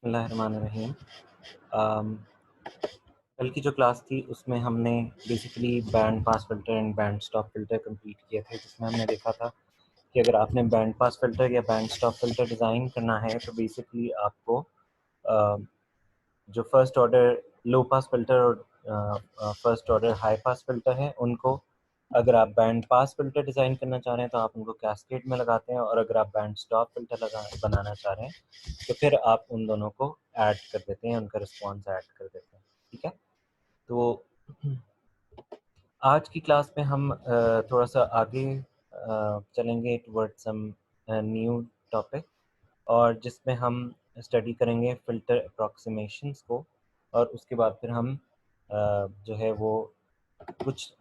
बिस्मिल्लाहिर्रहमानिर्रहीम। कल की जो क्लास थी उसमें हमने basically band pass filter and band stop filter complete किए थे, जिसमें हमने देखा था कि अगर आपने बैंड पास फ़िल्टर या बैंड स्टॉप फ़िल्टर डिज़ाइन करना है तो बेसिकली आपको जो first order low pass filter और first order high pass filter है उनको, अगर आप बैंड पास फ़िल्टर डिज़ाइन करना चाह रहे हैं तो आप उनको कैस्केड में लगाते हैं, और अगर आप बैंड स्टॉप फ़िल्टर बनाना चाह रहे हैं तो फिर आप उन दोनों को ऐड कर देते हैं, उनका रिस्पॉन्स ऐड कर देते हैं। ठीक है, तो आज की क्लास में हम थोड़ा सा आगे चलेंगे टुवर्ड्स सम न्यू टॉपिक, और जिसमें हम स्टडी करेंगे फ़िल्टर अप्रॉक्सीमेशंस को, और उसके बाद फिर हम जो है वो कुछ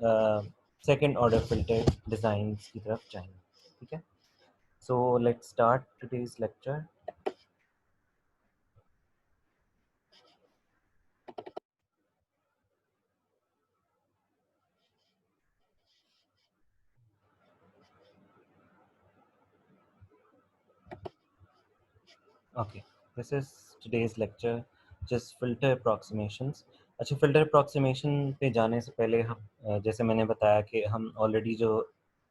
सेकंड ऑर्डर फ़िल्टर डिज़ाइंस की तरफ जाएंगे। ठीक है, so let's start today's lecture. Okay, this is today's lecture just filter approximations. अच्छा, फिल्टर अप्रॉक्सीमेशन पे जाने से पहले हम जैसे मैंने बताया कि हम ऑलरेडी जो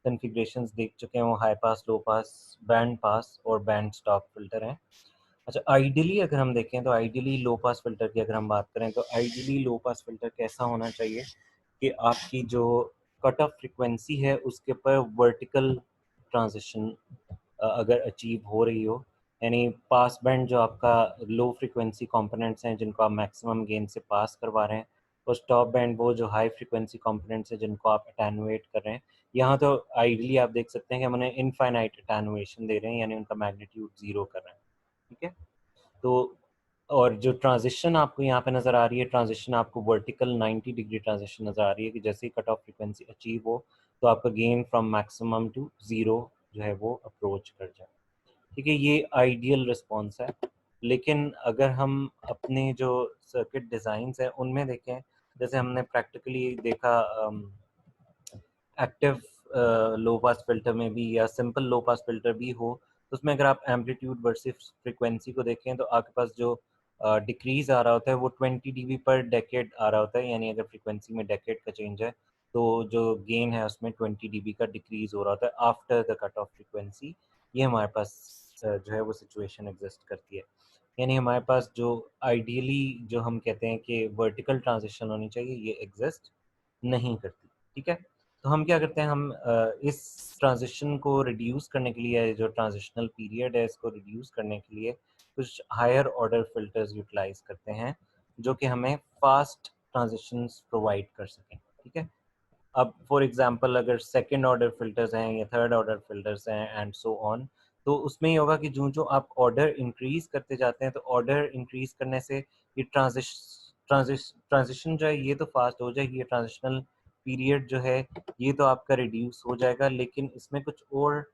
कन्फिग्रेशंस देख चुके हैं वो हाई पास, लो पास, बैंड पास और बैंड स्टॉप फिल्टर हैं। अच्छा, आइडियली अगर हम देखें तो आइडियली लो पास फिल्टर की अगर हम बात करें तो आइडियली लो पास फिल्टर कैसा होना चाहिए कि आपकी जो कट ऑफ फ्रिक्वेंसी है उसके ऊपर वर्टिकल ट्रांजिशन अगर अचीव हो रही हो, यानी पास बैंड जो आपका लो फ्रिक्वेंसी कंपोनेंट्स हैं जिनको आप मैक्सिमम गेन से पास करवा रहे हैं, और स्टॉप बैंड वो जो हाई फ्रिक्वेंसी कंपोनेंट्स हैं जिनको आप अटेनुएट कर रहे हैं। यहाँ तो आइडियली आप देख सकते हैं कि हम उन्हें इनफाइनाइट अटेनुएशन दे रहे हैं, यानी उनका मैग्नीट्यूड ज़ीरो कर रहे हैं। ठीक है, तो और जो ट्रांजिशन आपको यहाँ पे नज़र आ रही है, ट्रांजिशन आपको वर्टिकल 90 डिग्री ट्रांजिशन नज़र आ रही है कि जैसे ही कट ऑफ फ्रिक्वेंसी अचीव हो तो आपका gain from maximum to zero जो है वो अप्रोच कर जाए। ठीक है, ये आइडियल रिस्पॉन्स है। लेकिन अगर हम अपने जो सर्किट डिज़ाइंस हैं उनमें देखें, जैसे हमने प्रैक्टिकली देखा एक्टिव लो पास फिल्टर में भी या सिंपल लो पास फिल्टर भी हो, तो उसमें अगर आप एम्पलीट्यूड वर्सेस फ्रिक्वेंसी को देखें तो आपके पास जो डिक्रीज आ रहा होता है वो 20 dB पर डेकेड आ रहा होता है, यानी अगर फ्रिक्वेंसी में डेकेड का चेंज है तो जो गेन है उसमें 20 dB का डिक्रीज हो रहा होता है after the cut off frequency. ये हमारे पास जो है वो सिचुएशन एग्जिस्ट करती है, यानी हमारे पास जो आइडियली जो हम कहते हैं कि वर्टिकल ट्रांजिशन होनी चाहिए ये एग्जिस्ट नहीं करती। ठीक है, तो हम क्या करते हैं, हम इस ट्रांजिशन को रिड्यूस करने के लिए, जो ट्रांजिशनल पीरियड है इसको रिड्यूस करने के लिए कुछ हायर ऑर्डर फिल्टर्स यूटिलाइज करते हैं जो कि हमें फास्ट ट्रांजिशंस प्रोवाइड कर सकें। ठीक है, अब फॉर एग्जांपल अगर सेकंड ऑर्डर फिल्टर्स हैं या थर्ड ऑर्डर फिल्टर्स हैं एंड सो ऑन, तो उसमें ये होगा कि जो जो आप ऑर्डर इंक्रीज करते जाते हैं तो ऑर्डर इंक्रीज करने से ये ट्रांजिशन जो है ये तो फास्ट हो जाएगी, ये ट्रांजिशनल पीरियड जो है ये तो आपका रिड्यूस हो जाएगा, लेकिन इसमें कुछ और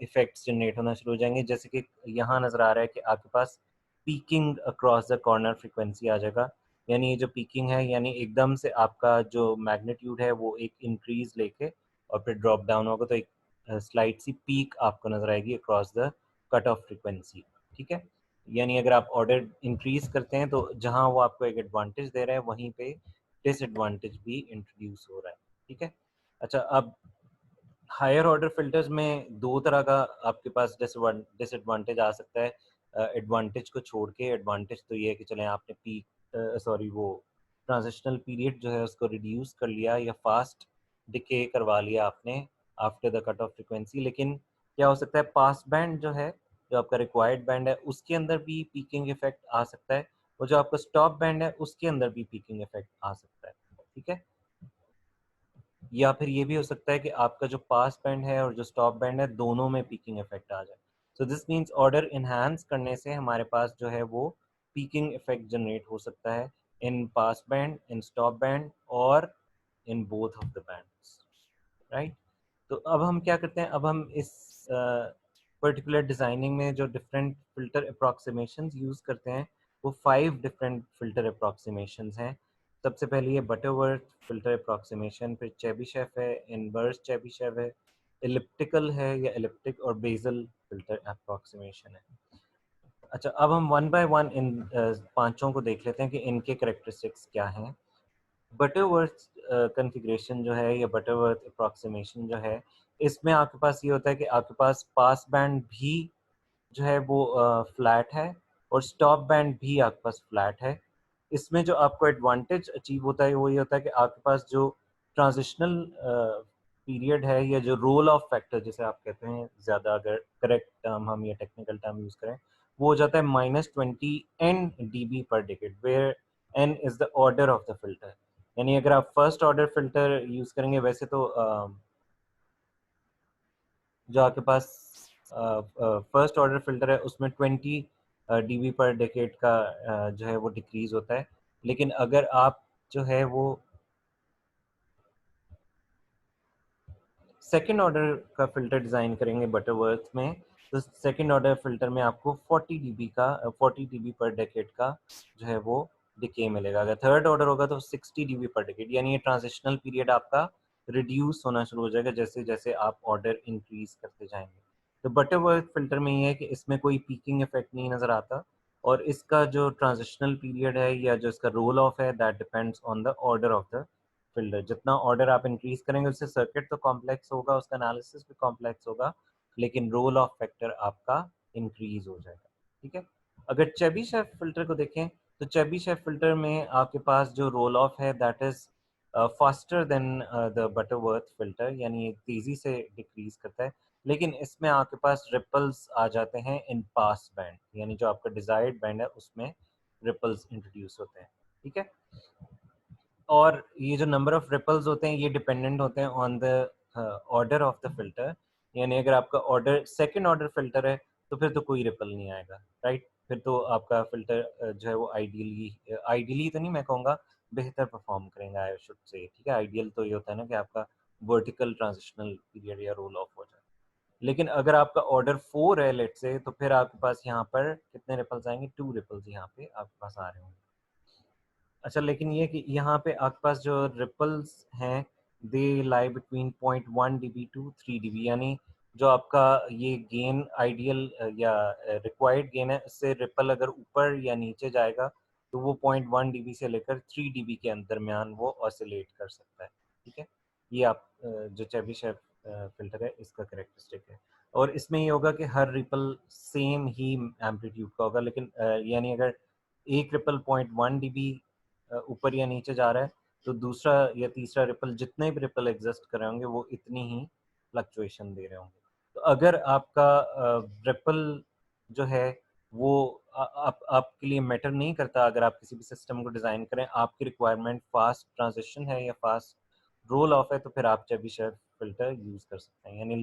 इफेक्ट्स जनरेट होना शुरू हो जाएंगे। जैसे कि यहाँ नज़र आ रहा है कि आपके पास peaking across the corner frequency आ जाएगा, यानी ये जो पीकिंग है यानी एकदम से आपका जो मैग्नीट्यूड है वो एक इंक्रीज लेके और फिर ड्रॉप डाउन होगा, तो एक स्लाइट सी पीक आपको नज़र आएगी across the cut off frequency. ठीक है, यानी अगर आप ऑर्डर इंक्रीज करते हैं तो जहाँ वो आपको एक एडवांटेज दे रहा है वहीं पे डिसएडवांटेज भी इंट्रोड्यूस हो रहा है। ठीक है, अच्छा, अब हायर ऑर्डर फिल्टर्स में दो तरह का आपके पास डिसएडवांटेज आ सकता है। एडवांटेज को छोड़ के, एडवांटेज तो ये है कि चलें आपने पीक सॉरी वो ट्रांजिशनल पीरियड जो है उसको रिड्यूस कर लिया या फास्ट डिके करवा लिया आपने after the cut off frequency, लेकिन क्या हो सकता है पास बैंड जो है, जो आपका रिक्वायर्ड बैंड है उसके अंदर भी पीकिंग इफेक्ट आ सकता है, और जो आपका स्टॉप बैंड है उसके अंदर भी पीकिंग इफेक्ट आ सकता है। ठीक है, या फिर ये भी हो सकता है कि आपका जो पास बैंड है और जो स्टॉप बैंड है दोनों में पीकिंग इफेक्ट आ जाए। सो दिस मीन्स ऑर्डर इन्हांस करने से हमारे पास जो है वो पीकिंग इफेक्ट जनरेट हो सकता है in pass band, in stop band और in both of the bands, right. तो अब हम क्या करते हैं, अब हम इस पर्टिकुलर डिज़ाइनिंग में जो डिफरेंट फिल्टर अप्रॉक्सीमेशंस यूज़ करते हैं वो 5 डिफरेंट फिल्टर अप्रॉक्सीमेशंस हैं। सबसे पहले ये बटरवर्थ फिल्टर अप्रॉक्सीमेशन, फिर चेबीशेफ है, इनवर्स चेबीशेफ है, एलिप्टिकल है या एलिप्टिक, और बेसल फिल्टर अप्रॉक्सीमेशन है। अच्छा, अब हम वन बाय वन इन पांचों को देख लेते हैं कि इनके कैरेक्टरिस्टिक्स क्या हैं। बटरवर्थ कॉन्फ़िगरेशन जो है या बटरवर्थ अप्रॉक्सीमेशन जो है, इसमें आपके पास ये होता है कि आपके पास पास बैंड भी जो है वो फ्लैट है और स्टॉप बैंड भी आपके पास फ्लैट है। इसमें जो आपको एडवांटेज अचीव होता है वो ये होता है कि आपके पास जो ट्रांजिशनल पीरियड है या जो रोल ऑफ फैक्टर जिसे आप कहते हैं, ज़्यादा अगर करेक्ट टर्म हम ये टेक्निकल टर्म यूज़ करें, वो हो जाता है -20 एन डीबी पर decade, where n is the order of the filter. यानी अगर आप फर्स्ट ऑर्डर फिल्टर यूज़ करेंगे, वैसे तो जो आपके पास फर्स्ट ऑर्डर फिल्टर है उसमें 20 डीबी पर डेकेड का जो है वो डिक्रीज होता है। लेकिन अगर आप जो है वो सेकंड ऑर्डर का फिल्टर डिज़ाइन करेंगे बटरवर्थ में, तो सेकंड ऑर्डर फिल्टर में आपको 40 डीबी पर डेकेड का जो है वो डिके मिलेगा। अगर थर्ड ऑर्डर होगा तो 60 डीबी पर डेकेड, यानी ये ट्रांजिशनल पीरियड आपका रिड्यूस होना शुरू हो जाएगा जैसे जैसे आप ऑर्डर इंक्रीज करते जाएंगे। तो बटरवर्थ फिल्टर में ये है कि इसमें कोई पीकिंग इफेक्ट नहीं नज़र आता, और इसका जो ट्रांजिशनल पीरियड है या जो इसका रोल ऑफ है, that depends on the order of the filter. जितना ऑर्डर आप इंक्रीज करेंगे उससे सर्किट तो कॉम्प्लेक्स होगा, उसका एनालिसिस भी कॉम्प्लेक्स होगा, लेकिन रोल ऑफ फैक्टर आपका इंक्रीज हो जाएगा। ठीक है। अगर चेबीशेव फिल्टर को देखें तो चेबीशेव फिल्टर में आपके पास जो रोल ऑफ है that is faster than the Butterworth filter, यानी ये तेजी से डिक्रीज करता है। लेकिन इसमें आपके पास रिपल्स आ जाते हैं इन पास बैंड, यानी जो आपका डिजायर्ड बैंड है उसमें रिपल्स इंट्रोड्यूस होते हैं। ठीक है। और ये जो नंबर ऑफ रिपल्स होते हैं ये डिपेंडेंट होते हैं on the order of the filter. यानी अगर आपका ऑर्डर सेकंड ऑर्डर फिल्टर है तो फिर तो कोई रिपल नहीं आएगा, राइट। फिर तो आपका फिल्टर जो है वो आइडियली तो नहीं मैं कहूँगा, बेहतर परफॉर्म करेंगे आई शुड से। ठीक है। आइडियल तो ये होता है ना कि आपका वर्टिकल ट्रांजिशनल पीरियड या रोल ऑफ हो जाए। लेकिन अगर आपका ऑर्डर 4 है लेट से, तो फिर आपके पास यहाँ पर कितने रिपल्स आएंगे, 2 रिपल्स यहाँ पे आपके पास आ रहे होंगे। अच्छा, लेकिन ये कि यहाँ पे आपके पास जो रिपल्स हैं they lie between 0.1 dB to 3 dB, यानी जो आपका ये गेन आइडियल या रिक्वायर्ड गेन है, इससे रिपल अगर ऊपर या नीचे जाएगा तो वो 0.1 डीबी से लेकर 3 डीबी के दरमियान वो ऑसिलेट कर सकता है। ठीक है। ये आप जो चेबीशेव फिल्टर है इसका करेक्टरिस्टिक है। और इसमें ये होगा कि हर रिपल सेम ही एम्पलीट्यूड का होगा, लेकिन यानी अगर एक रिपल 0.1 डीबी ऊपर या नीचे जा रहा है तो दूसरा या तीसरा रिपल, जितने भी रिपल एग्जिस्ट कर रहे होंगे वो इतनी ही फ्लक्चुएशन दे रहे होंगे। तो अगर आपका रिपल जो है वो आपके लिए मैटर नहीं करता, अगर आप किसी भी सिस्टम को डिज़ाइन करें, आपकी रिक्वायरमेंट फास्ट ट्रांजिशन है या फास्ट रोल ऑफ है, तो फिर आप चेबीशेव फिल्टर यूज़ कर सकते हैं। यानी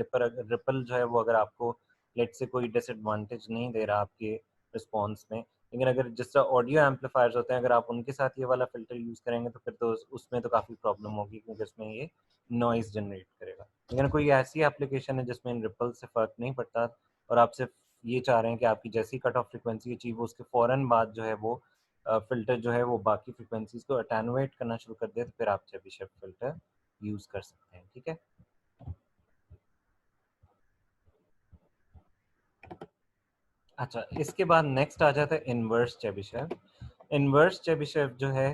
रिपल जो है वो अगर आपको लेट से कोई डिसएडवांटेज नहीं दे रहा आपके रिस्पॉन्स में, लेकिन अगर जिस तरह ऑडियो एम्पलीफायर्स होते हैं, अगर आप उनके साथ ये वाला फ़िल्टर यूज़ करेंगे तो फिर तो उसमें तो काफ़ी प्रॉब्लम होगी, क्योंकि उसमें ये नॉइज़ जनरेट करेगा। लेकिन कोई ऐसी एप्लीकेशन है जिसमें इन रिपल से फ़र्क नहीं पड़ता और आप सिर्फ ये चाह रहे हैं कि आपकी जैसी कट ऑफ फ्रीक्वेंसी अचीव हो उसके फ़ौरन बाद जो है वो फ़िल्टर जो है वो बाकी फ्रीक्वेंसीज़ को अटेनुएट करना शुरू कर दे, तो फिर आप चेबीशेव फ़िल्टर यूज़ कर सकते हैं। ठीक है। अच्छा, इसके बाद नेक्स्ट आ जाता है इनवर्स चेबीशेव। इनवर्स चेबीशेव जो है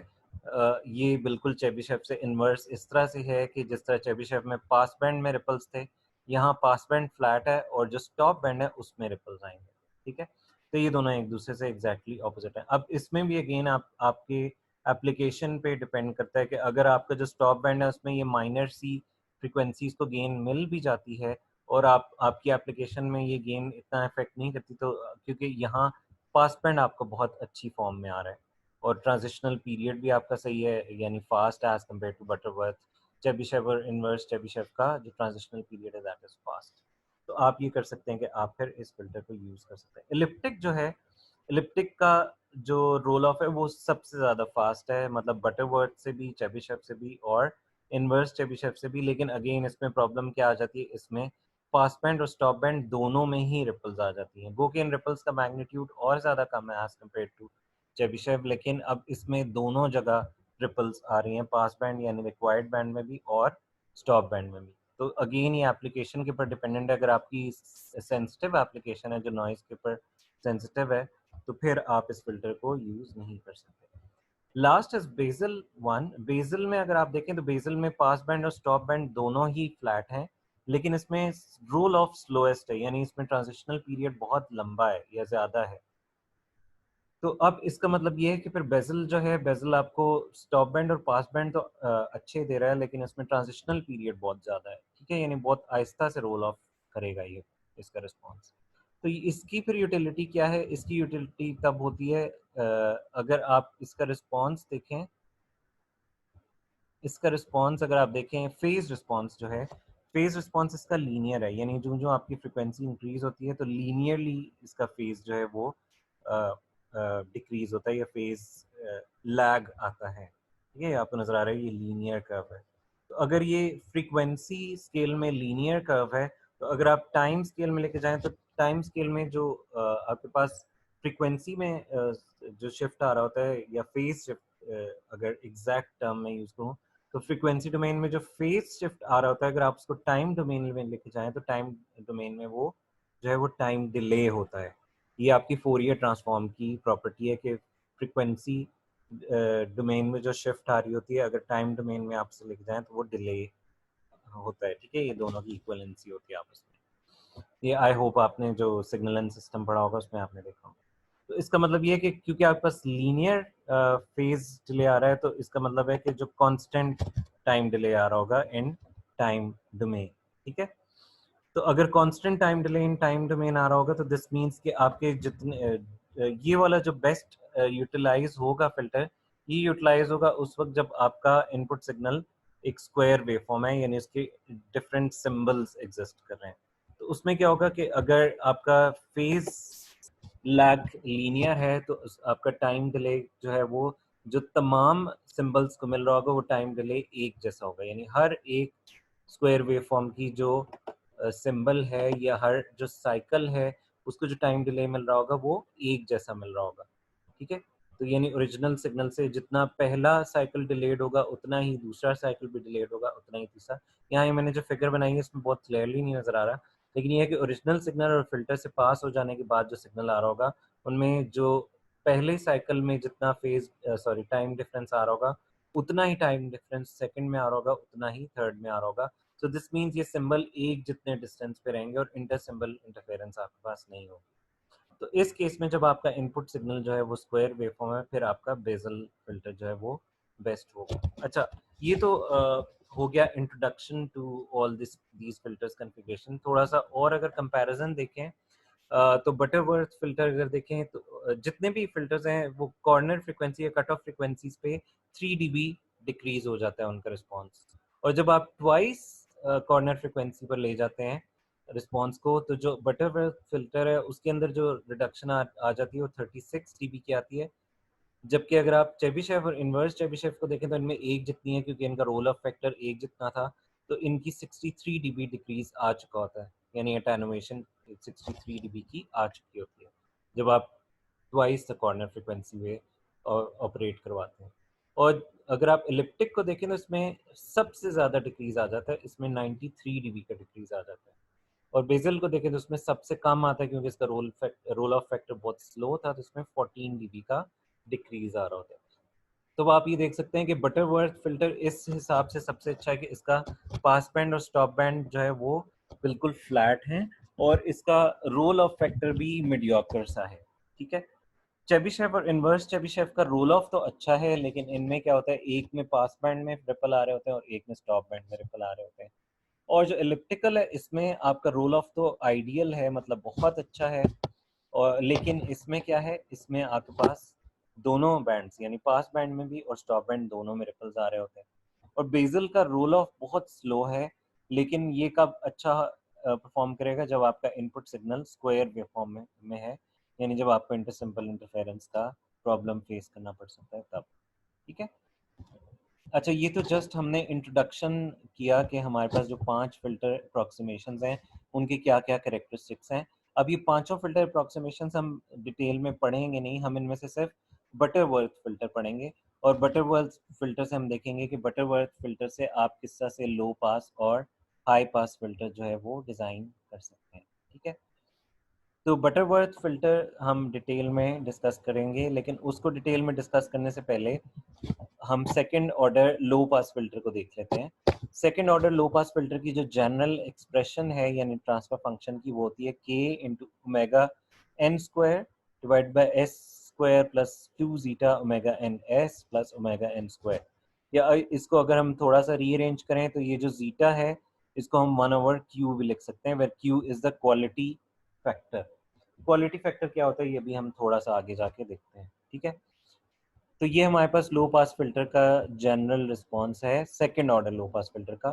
ये बिल्कुल चेबीशेव से इनवर्स इस तरह से है कि जिस तरह चेबीशेव में पास बैंड में रिपल्स थे, यहाँ पास बैंड फ्लैट है और जो स्टॉप बैंड है उसमें रिपल्स आएंगे। ठीक है। तो ये दोनों एक दूसरे से एग्जैक्टली ऑपोजिट है। अब इसमें भी अगेन आपके एप्लीकेशन पे डिपेंड करता है कि अगर आपका जो स्टॉप बैंड है उसमें ये माइनर सी फ्रिक्वेंसीज को गेन मिल भी जाती है और आपकी एप्लीकेशन में ये गेन इतना इफेक्ट नहीं करती, तो क्योंकि यहाँ पास बैंड आपको बहुत अच्छी फॉर्म में आ रहा है और ट्रांजिशनल पीरियड भी आपका सही है, यानी fast as compare to Butterworth. Chebyshev और इनवर्स चेबीशेव का जो ट्रांजिशनल पीरियड है दैट इज फास्ट। तो आप ये कर सकते हैं कि आप फिर इस फिल्टर को यूज़ कर सकते हैं। इलिप्टिक जो है, इलिप्टिक का जो रोल ऑफ है वो सबसे ज़्यादा फास्ट है, मतलब बटरवर्थ से भी, चेबीशेव से भी और इनवर्स चेबीशेव से भी। लेकिन अगेन इसमें प्रॉब्लम क्या आ जाती है, इसमें पास बैंड और स्टॉप बैंड दोनों में ही रिपल्स आ जाती हैं। गो के इन रिपल्स का मैग्नीट्यूड और ज़्यादा कम है एज कम्पेयर टू चेबीशेव, लेकिन अब इसमें दोनों जगह रिपल्स आ रही हैं, पास बैंड यानी रिक्वायर्ड बैंड में भी और स्टॉप बैंड में भी। तो अगेन ये एप्लीकेशन के ऊपर डिपेंडेंट है। अगर आपकी सेंसिटिव एप्लीकेशन है जो नॉइज़ के ऊपर सेंसिटिव है, तो फिर आप इस फिल्टर को यूज नहीं कर सकते। Last is Bessel one. Bessel में अगर आप देखें तो बेजल में पास बैंड और स्टॉप बैंड दोनों ही फ्लैट हैं, लेकिन इसमें रूल ऑफ स्लोएस्ट है, यानी इसमें ट्रांजिशनल पीरियड बहुत लंबा है या ज्यादा है। तो अब इसका मतलब ये है कि फिर बेजल जो है, बेजल आपको स्टॉप बैंड और पास बैंड तो अच्छे दे रहा है, लेकिन इसमें ट्रांजिशनल पीरियड बहुत ज़्यादा है, ठीक है, यानी बहुत आहिस्ता से रोल ऑफ करेगा ये इसका रिस्पॉन्स। तो इसकी फिर यूटिलिटी क्या है? इसकी यूटिलिटी तब होती है अगर आप इसका रिस्पॉन्स देखें, इसका रिस्पॉन्स अगर आप देखें, फेज रिस्पॉन्स जो है, फेज रिस्पॉन्स इसका लीनियर है, यानी जो जो आपकी फ्रिक्वेंसी इंक्रीज होती है तो लीनियरली इसका फेज जो है वो डिक्रीज होता है, या फेज लैग आता है, ठीक है, आपको नजर आ रहा है ये लीनियर कर्व है। तो अगर ये फ्रीक्वेंसी स्केल में लीनियर कर्व है, तो अगर आप टाइम स्केल में लेके जाएं तो टाइम स्केल में जो आपके पास फ्रीक्वेंसी में जो शिफ्ट आ रहा होता है, या फेज शिफ्ट अगर एग्जैक्ट टर्म में यूज करूँ, तो फ्रीक्वेंसी डोमेन में जो फेज शिफ्ट आ रहा होता है, अगर आप उसको टाइम डोमेन में लेके जाएं तो टाइम डोमेन में वो जो है वो टाइम डिले होता है। ये आपकी फोरियर ट्रांसफॉर्म की प्रॉपर्टी है कि फ्रीक्वेंसी डोमेन में जो शिफ्ट आ रही होती है, अगर टाइम डोमेन में आपसे लेके जाएं तो वो डिले होता है, ठीक है, ये दोनों की इक्वलेंसी होती है आपस में। ये आई होप आपने जो सिग्नल एंड सिस्टम पढ़ा होगा उसमें आपने देखा होगा। तो इसका मतलब ये है कि क्योंकि आपके पास लीनियर फेज डिले आ रहा है, तो इसका मतलब है कि जो कांस्टेंट टाइम डिले आ रहा होगा इन टाइम डोमेन, ठीक है। तो अगर constant time delay in time domain आ रहा होगा, तो दिस मींस कि आपके जितने ये वाला जो बेस्ट यूटिलाइज होगा फिल्टर, ये यूटिलाइज होगा उस वक्त जब आपका इनपुट सिग्नल एक स्क्वायर वेवफॉर्म है, यानी इसके डिफरेंट सिंबल्स एग्जिस्ट कर रहे हैं। तो उसमें क्या होगा कि अगर आपका फेज लैग लीनियर है, तो आपका टाइम डिले जो है वो जो तमाम सिंबल्स को मिल रहा होगा वो टाइम डिले एक जैसा होगा, यानी हर एक स्क्वायर वेवफॉर्म की जो सिंबल है या हर जो साइकिल है उसको जो टाइम डिले मिल रहा होगा वो एक जैसा मिल रहा होगा, ठीक है। तो यानी ओरिजिनल सिग्नल से जितना पहला साइकिल डिलेड होगा उतना ही दूसरा साइकिल भी डिलेड होगा, उतना ही तीसरा। यहाँ ये मैंने जो फिगर बनाई है इसमें बहुत क्लियरली नहीं नजर आ रहा, लेकिन ये है कि ओरिजिनल सिग्नल और फिल्टर से पास हो जाने के बाद जो सिग्नल आ रहा होगा उनमें जो पहले साइकिल में जितना फेज सॉरी टाइम डिफरेंस आ रहा होगा, उतना ही टाइम डिफरेंस सेकंड में आ रहा होगा, उतना ही थर्ड में आ रहा होगा। सो दिस मीन्स ये सिंबल एक जितने डिस्टेंस पे रहेंगे और इंटर सिंबल इंटरफेरेंस आपके पास नहीं होगी। तो इस केस में जब आपका इनपुट सिग्नल जो है वो स्क्वायर वेवफॉर्म है, फिर आपका बेसल फिल्टर जो है वो बेस्ट होगा। अच्छा, ये तो हो गया introduction to all these filters configuration. थोड़ा सा और अगर कंपैरिजन देखें तो बटरवर्थ फिल्टर अगर देखें तो जितने भी फिल्टर्स हैं वो कॉर्नर फ्रीक्वेंसी या कट ऑफ फ्रीक्वेंसीज पे 3 dB डिक्रीज हो जाता है उनका रिस्पॉन्स। और जब आप ट्वाइस कॉर्नर फ्रीक्वेंसी पर ले जाते हैं रिस्पॉन्स को, तो जो बटरवर्थ फिल्टर है उसके अंदर जो रिडक्शन आ जाती है वो 36 dB की आती है। जबकि अगर आप चेबीशेव और इनवर्स चेबीशेव को देखें तो इनमें एक जितनी है, क्योंकि इनका रोल ऑफ फैक्टर एक जितना था, तो इनकी 63 dB डिक्रीज आ चुका होता है, यानी अटेनुएशन 63 dB की आ चुकी होती है जब आप ट्वाइस द कॉर्नर फ्रीक्वेंसी में ऑपरेट करवाते हैं। और अगर आप इलिप्टिक को देखें तो इसमें सबसे ज़्यादा डिक्रीज आ जाता है, इसमें 93 dB का डिक्रीज आ जाता है। और बेजल को देखें तो उसमें सबसे कम आता है, क्योंकि इसका रोल ऑफ फैक्टर बहुत स्लो था, तो इसमें 14 dB का डिक्रीज आ रहा होता है। तो आप ये देख सकते हैं कि बटरवर्थ फिल्टर इस हिसाब से सबसे अच्छा है कि इसका पास बैंड और स्टॉप बैंड जो है वो बिल्कुल फ्लैट है, और इसका रोल ऑफ फैक्टर भी मीडियोकर सा है, ठीक है। चेबीशेव और इनवर्स चेबीशेव का रोल ऑफ तो अच्छा है, लेकिन इनमें क्या होता है, एक में पास बैंड में रिपल आ रहे होते हैं और एक में स्टॉप बैंड में रिपल आ रहे होते हैं। और जो इलिप्टिकल है इसमें आपका रोल ऑफ तो आइडियल है, मतलब बहुत अच्छा है, और लेकिन इसमें क्या है, इसमें आपके पास दोनों बैंड्स यानी पास बैंड में भी और स्टॉप बैंड दोनों में रिपल्स आ रहे होते हैं। और बेजल का रोल ऑफ बहुत स्लो है, लेकिन ये कब अच्छा परफॉर्म करेगा, जब आपका इनपुट सिग्नल स्क्वायर वेवफॉर्म में है, यानी जब आपको इंटर सिंपल इंटरफेरेंस का प्रॉब्लम फेस करना पड़ सकता है तब, ठीक है। अच्छा, ये तो जस्ट हमने इंट्रोडक्शन किया कि हमारे पास जो 5 फिल्टर अप्रोक्सीमेशंस हैं उनके क्या क्या कैरेक्टरिस्टिक्स हैं। अब ये पांचों फिल्टर अप्रोक्सीमेशंस हम डिटेल में पढ़ेंगे नहीं, हम इनमें से सिर्फ बटरवर्थ फिल्टर पढ़ेंगे। और बटरवर्थ फिल्टर से हम देखेंगे कि बटरवर्थ फिल्टर से आप किस तरह से लो पास और हाई पास फिल्टर जो है वो डिज़ाइन कर सकते हैं, ठीक है। तो बटरवर्थ फिल्टर हम डिटेल में डिस्कस करेंगे, लेकिन उसको डिटेल में डिस्कस करने से पहले हम second order low pass filter को देख लेते हैं। Second order low pass filter की जो जनरल एक्सप्रेशन है यानी ट्रांसफर फंक्शन की, वो होती है k into omega n square divide by s square plus q zeta omega n s plus omega n square. या इसको अगर हम थोड़ा सा रीअरेंज करें तो ये जो जीटा है इसको हम 1/q भी लिख सकते हैं, where q is the quality factor. Quality factor क्या होता है ये भी हम थोड़ा सा आगे जाके देखते हैं, ठीक है। तो ये हमारे पास लो पास फिल्टर का जनरल रिस्पॉन्स है second order low pass filter का।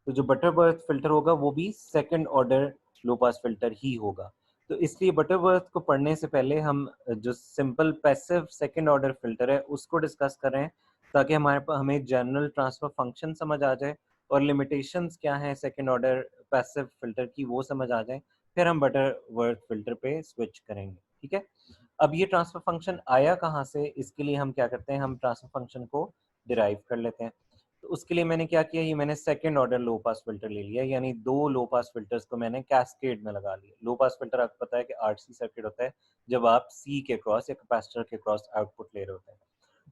तो जो बटरवर्थ फिल्टर होगा वो भी second order low pass filter ही होगा। तो इसलिए बटरवर्थ को पढ़ने से पहले हम जो simple passive second order filter है उसको डिस्कस करें, ताकि हमें जनरल ट्रांसफर फंक्शन समझ आ जाए और लिमिटेशंस क्या हैं सेकंड ऑर्डर पैसिव फिल्टर की वो समझ आ जाए। फिर हम बटरवर्थ फिल्टर पे स्विच करेंगे, ठीक है। अब ये ट्रांसफर फंक्शन आया कहाँ से, इसके लिए हम क्या करते हैं, हम ट्रांसफर फंक्शन को डिराइव कर लेते हैं। तो उसके लिए मैंने क्या किया, ये मैंने second order low pass filter ले लिया, यानी दो लो पास फिल्टर्स को मैंने कैस्केड में लगा लिया। लो पास फिल्टर आपको पता है कि आरसी सर्किट होता है जब आप सी के क्रॉस या कैपेसिटर के क्रॉस आउटपुट ले रहे होते हैं।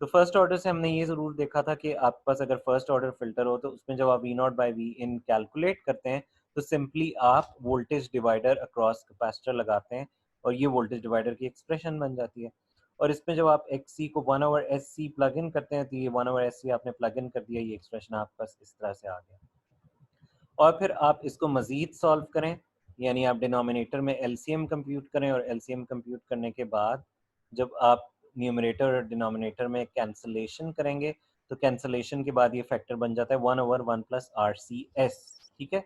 तो फर्स्ट ऑर्डर से हमने ये जरूर देखा था कि आपके पास अगर फर्स्ट ऑर्डर फिल्टर हो तो उसमें जब आप V naught by V in calculate करते हैं तो सिंपली आप वोल्टेज डिवाइडर अक्रॉस कैपेसिटर लगाते हैं और ये वोल्टेज डिवाइडर की एक्सप्रेशन बन जाती है। और इसमें जब आप एक्स सी को 1/SC प्लग इन करते हैं तो ये 1/SC आपने प्लग इन कर दिया, ये एक्सप्रेशन आपका इस तरह से आ गया। और फिर आप इसको मजीद सॉल्व करें, यानी आप डिनोमिनेटर में एलसीएम कंप्यूट करें और एलसीएम कंप्यूट करने के बाद जब आप न्यूमरेटर और डिनोमिनेटर में कैंसलेशन करेंगे तो कैंसलेशन के बाद ये फैक्टर बन जाता है 1/1 प्लस आर सी एस, ठीक है।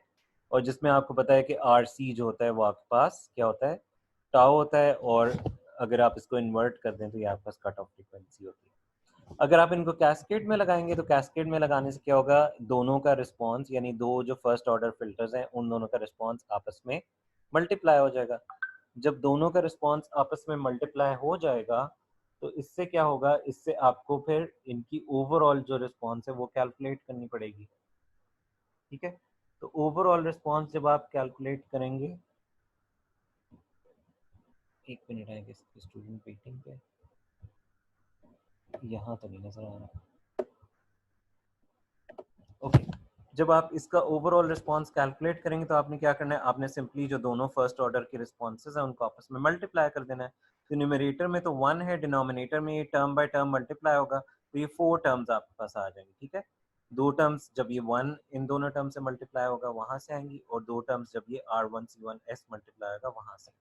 और जिसमें आपको पता है कि आर सी जो होता है वो आपके पास क्या होता है, टाउ होता है, और अगर आप इसको इन्वर्ट कर दें तो ये आपके पास कट ऑफ फ्रीक्वेंसी होती है। अगर आप इनको कैस्केड में लगाएंगे तो कैस्केड में लगाने से क्या होगा, दोनों का रिस्पॉन्स यानी दो जो फर्स्ट ऑर्डर फिल्टर्स हैं उन दोनों का रिस्पॉन्स आपस में मल्टीप्लाई हो जाएगा। जब दोनों का रिस्पॉन्स आपस में मल्टीप्लाई हो जाएगा तो इससे क्या होगा, इससे आपको फिर इनकी ओवरऑल जो रिस्पॉन्स है वो कैलकुलेट करनी पड़ेगी, ठीक है। तो ओवरऑल रिस्पॉन्स जब आप कैलकुलेट करेंगे, एक मिनट है, स्टूडेंट वेटिंग पे यहाँ तो नहीं नजर आ रहा, ओके। जब आप इसका ओवरऑल रिस्पांस कैलकुलेट करेंगे तो आपने क्या करना है, आपने सिंपली जो दोनों फर्स्ट ऑर्डर के रिस्पॉन्सेज हैं उनको आपस में मल्टीप्लाई कर देना है। तो न्यूमरेटर में तो 1 है, डिनोमिनेटर में ये टर्म बाय टर्म मल्टीप्लाई होगा तो ये 4 टर्म्स आपके पास आ जाएंगे, ठीक है। दो टर्म्स जब ये 1 इन दोनों टर्म से मल्टीप्लाई होगा वहां से आएंगी, और दो टर्म्स जब ये R1C1S मल्टीप्लाई होगा वहां से,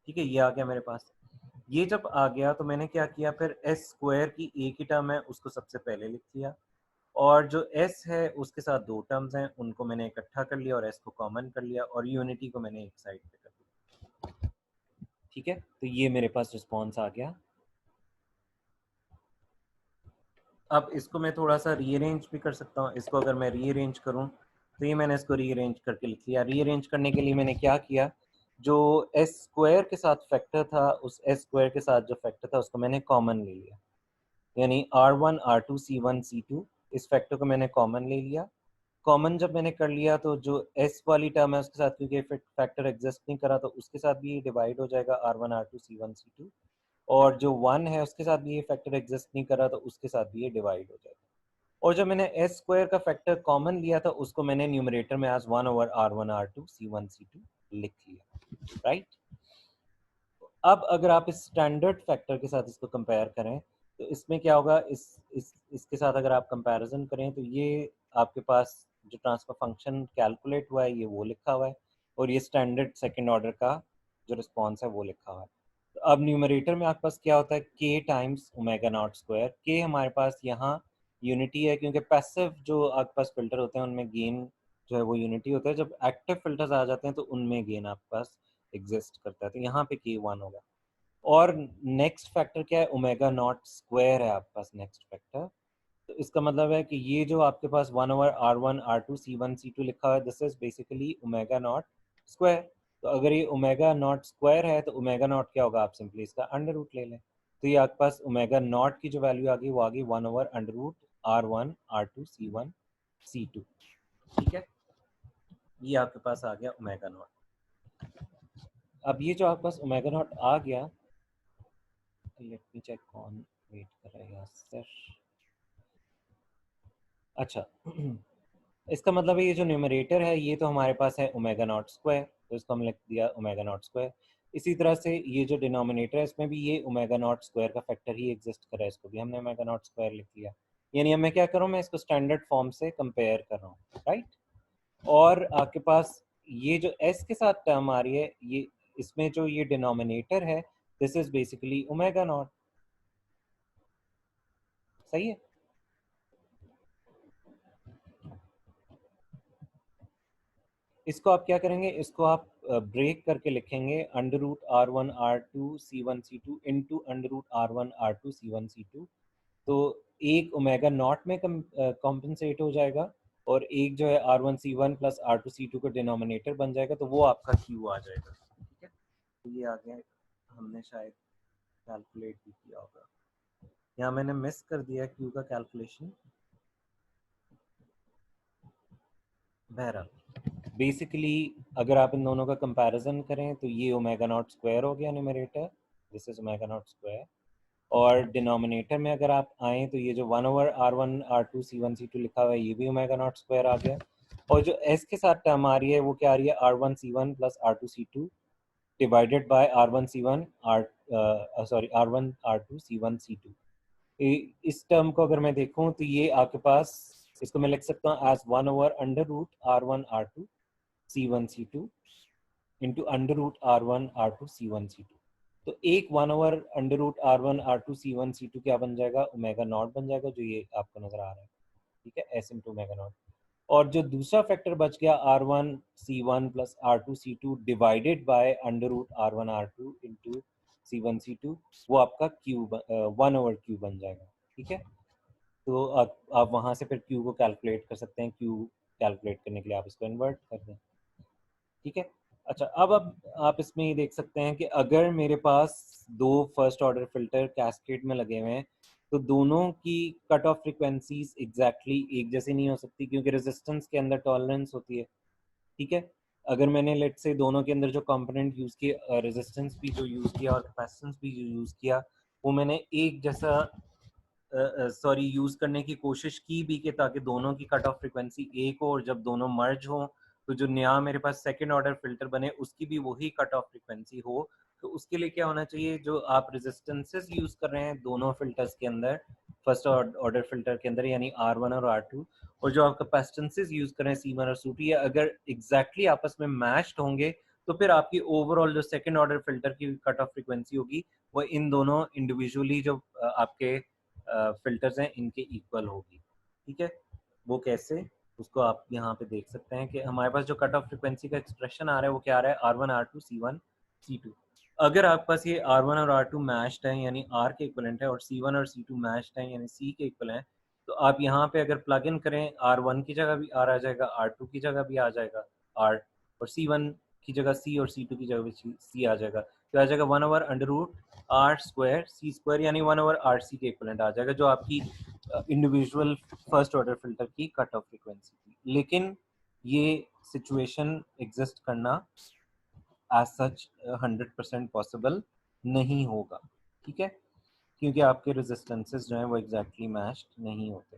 ठीक है। ये आ गया मेरे पास। ये जब आ गया तो मैंने क्या किया, फिर एस स्क्वायर की एक ही टर्म है उसको सबसे पहले लिख लिया, और जो s है उसके साथ दो टर्म्स हैं उनको मैंने इकट्ठा कर लिया और s को कॉमन कर लिया, और यूनिटी को मैंने एक साइड पे कर दिया, ठीक है। तो ये मेरे पास रिस्पॉन्स आ गया। अब इसको मैं थोड़ा सा रीअरेंज भी कर सकता हूँ, इसको अगर मैं रीअरेंज करूँ तो ये मैंने इसको रीअरेंज करके लिख लिया। रीअरेंज करने के लिए मैंने क्या किया, जो एस स्क्वायर के साथ फैक्टर था उस एस स्क्वायर के साथ जो फैक्टर था उसको मैंने कॉमन ले लिया, यानी R1 R2 C1 C2 इस फैक्टर को मैंने कॉमन ले लिया। कॉमन जब मैंने कर लिया तो जो एस वाली टर्म है उसके साथ क्योंकि फैक्टर एग्जिस्ट नहीं करा तो उसके साथ भी ये डिवाइड हो जाएगा R1 R2 C1 C2, और जो 1 है उसके साथ भी ये फैक्टर एग्जिस्ट नहीं करा तो उसके साथ भी ये डिवाइड हो जाएगा। और जब मैंने एस स्क्वायर का फैक्टर कॉमन लिया था उसको मैंने न्यूमरेटर में आज 1/R1 R2 C1 C2 लिख लिया, राइट। अब अगर आप इस स्टैंडर्ड फैक्टर के साथ इसको कंपेयर करें तो इसमें क्या होगा, इसके साथ अगर आप कंपैरिजन करें तो ये आपके पास जो ट्रांसफर फंक्शन कैलकुलेट हुआ है ये वो लिखा हुआ है, और ये स्टैंडर्ड सेकंड ऑर्डर का जो रिस्पॉन्स है वो लिखा हुआ है। तो अब न्यूमरेटर में आपके पास क्या होता है, के टाइम्स ओमेगा नॉट स्क्वायर। के हमारे पास यहाँ यूनिटी है क्योंकि पैसिव जो आपके पास फिल्टर होते हैं उनमें गेन जो है वो यूनिटी होता है, जब एक्टिव फिल्टर्स आ जाते हैं तो उनमें गेन आपके पास एग्जिस्ट करता है, तो यहाँ पे के 1 होगा। और नेक्स्ट फैक्टर क्या है, ओमेगा नॉट स्क्वायर है आपके पास नेक्स्ट फैक्टर। तो इसका मतलब है कि ये जो आपके पास 1/R1 R2 C1 C2 लिखा हुआ है this is basically omega naught square. तो अगर ये ओमेगा नॉट स्क्वायर है तो ओमेगा नॉट क्या होगा, आप सिंपली इसका अंडर रूट ले लें। तो ये आपके पास ओमेगा नॉट की जो वैल्यू आ गई वो आ गई 1/√R1 R2 C1 C2, ठीक है। ये आपके पास आ गया ओमेगा नॉट। अब ये जो आपके पास ओमेगा नॉट आ गया, लेट मी चेक कौन वेट कर रहा है यहाँ सर। अच्छा इसका मतलब है ये जो न्यूमरेटर है ये तो हमारे पास है ओमेगा नॉट स्क्वायर, तो इसको हम लिख दिया ओमेगा नॉट स्क्वायर। इसी तरह से ये जो डिनोमिनेटर है इसमें भी ये ओमेगा नॉट स्क्वायर का फैक्टर ही एग्जिस्ट कर रहा है, इसको भी हमने ओमेगा नॉट स्क्वायर लिख लिया। यानी अब मैं क्या कर रहा हूँ, मैं इसको स्टैंडर्ड फॉर्म से कंपेयर कर रहा हूँ, राइट। और आपके पास ये जो s के साथ टर्म आ रही है, ये इसमें जो ये डिनोमिनेटर है this is basically omega naught, सही है। इसको आप क्या करेंगे, इसको आप ब्रेक करके लिखेंगे under root R1 R2 C1 C2 into under root R1 R2 C1 C2। तो एक ओमेगा नॉट में कॉम्पनसेट हो जाएगा और एक जो है R1 C1 plus R2 C2 का डिनोमिनेटर बन जाएगा, तो वो आपका Q आ जाएगा, ठीक है। तो ये आ गया, हमने शायद कैलकुलेट भी किया होगा, यहाँ मैंने मिस कर दिया Q का कैलकुलेशन। बहरहाल बेसिकली अगर आप इन दोनों का कंपैरिजन करें तो ये ओमेगा नॉट स्क्वायर हो गया numerator, this is omega naught square. और डिनोमिनेटर में अगर आप आएँ तो ये जो 1/R1 R2 C1 C2 लिखा हुआ है ये भी ओमेगा नॉट स्क्वायर आ गया। और जो s के साथ टर्म आ रही है वो क्या आ रही है, R1 C1 plus R2 C2 divided bye R1 R2 C1 C2। इस टर्म को अगर मैं देखूं तो ये आपके पास, इसको मैं लिख सकता हूँ as 1/√R1 R2 C1 C2 into under root R1 R2 C1 C2। तो एक 1/√R1 R2 C1 C2 क्या बन जाएगा, ओमेगा नॉट बन जाएगा, जो ये आपको नजर आ रहा है, ठीक है, एस इंटू ओमेगा नॉट। और जो दूसरा फैक्टर बच गया R1 C1 plus R2 C2 divided by under root R1 R2 into C1 C2, वो आपका क्यू 1/Q बन जाएगा, ठीक है। तो आप वहां से फिर Q को कैलकुलेट कर सकते हैं, Q कैलकुलेट करने के लिए आप इसको इन्वर्ट कर दें, ठीक है। अच्छा अब आप इसमें ये देख सकते हैं कि अगर मेरे पास दो फर्स्ट ऑर्डर फिल्टर कैस्केड में लगे हुए हैं तो दोनों की कट ऑफ फ्रिक्वेंसीज एग्जैक्टली एक जैसी नहीं हो सकती, क्योंकि रेजिस्टेंस के अंदर टॉलरेंस होती है, ठीक है। अगर मैंने लेट से दोनों के अंदर जो कंपोनेंट यूज़ किए, रेजिस्टेंस भी जो यूज़ किया और कैपेसिटेंस भी जो यूज़ किया, वो मैंने एक जैसा सॉरी यूज़ करने की कोशिश की भी कि ताकि दोनों की कट ऑफ फ्रिक्वेंसी एक हो, और जब दोनों मर्ज हो तो जो नया मेरे पास सेकेंड ऑर्डर फिल्टर बने उसकी भी वही कट ऑफ फ्रिक्वेंसी हो। तो उसके लिए क्या होना चाहिए, जो आप रेजिस्टेंसेस यूज़ कर रहे हैं दोनों फिल्टर्स के अंदर, फर्स्ट ऑर्डर फिल्टर के अंदर यानी R1 और R2, और जो आप कैपेसिटेंसेस यूज़ कर रहे हैं C1 और C2, ये अगर एग्जैक्टली आपस में मैच्ड होंगे तो फिर आपकी ओवरऑल जो सेकेंड ऑर्डर फिल्टर की कट ऑफ फ्रिक्वेंसी होगी वो इन दोनों इंडिविजुअली जो आपके फिल्टर्स हैं इनके इक्वल होगी, ठीक है। वो कैसे, उसको आप यहाँ पे देख सकते हैं कि हमारे पास जो कट ऑफ फ्रिक्वेंसी का एक्सप्रेशन आ रहा है वो क्या आ रहा है, R1 R2 C1 C2। अगर आपके पास ये R1 और R2 मैच्ड है यानी R के इक्वलेंट है, और C1 और C2 मैच्ड है यानी C के इक्वल है, तो आप यहाँ पे अगर प्लग इन करें R1 की जगह भी R आ जाएगा, R2 की जगह भी आ जाएगा R, और C1 की जगह C और C2 की जगह भी C आ जाएगा, तो आ जाएगा 1/√R² C² यानी 1/RC के इक्वलेंट आ जाएगा, जो आपकी इंडिविजुअल फर्स्ट ऑर्डर फिल्टर की कट ऑफ फ्रिक्वेंसी थी। लेकिन ये सिचुएशन एग्जिस्ट करना एज सच 100% पॉसिबल नहीं होगा, ठीक है, क्योंकि आपके रेजिस्टेंसेस जो हैं वो एग्जैक्टली मैच्ड नहीं होते,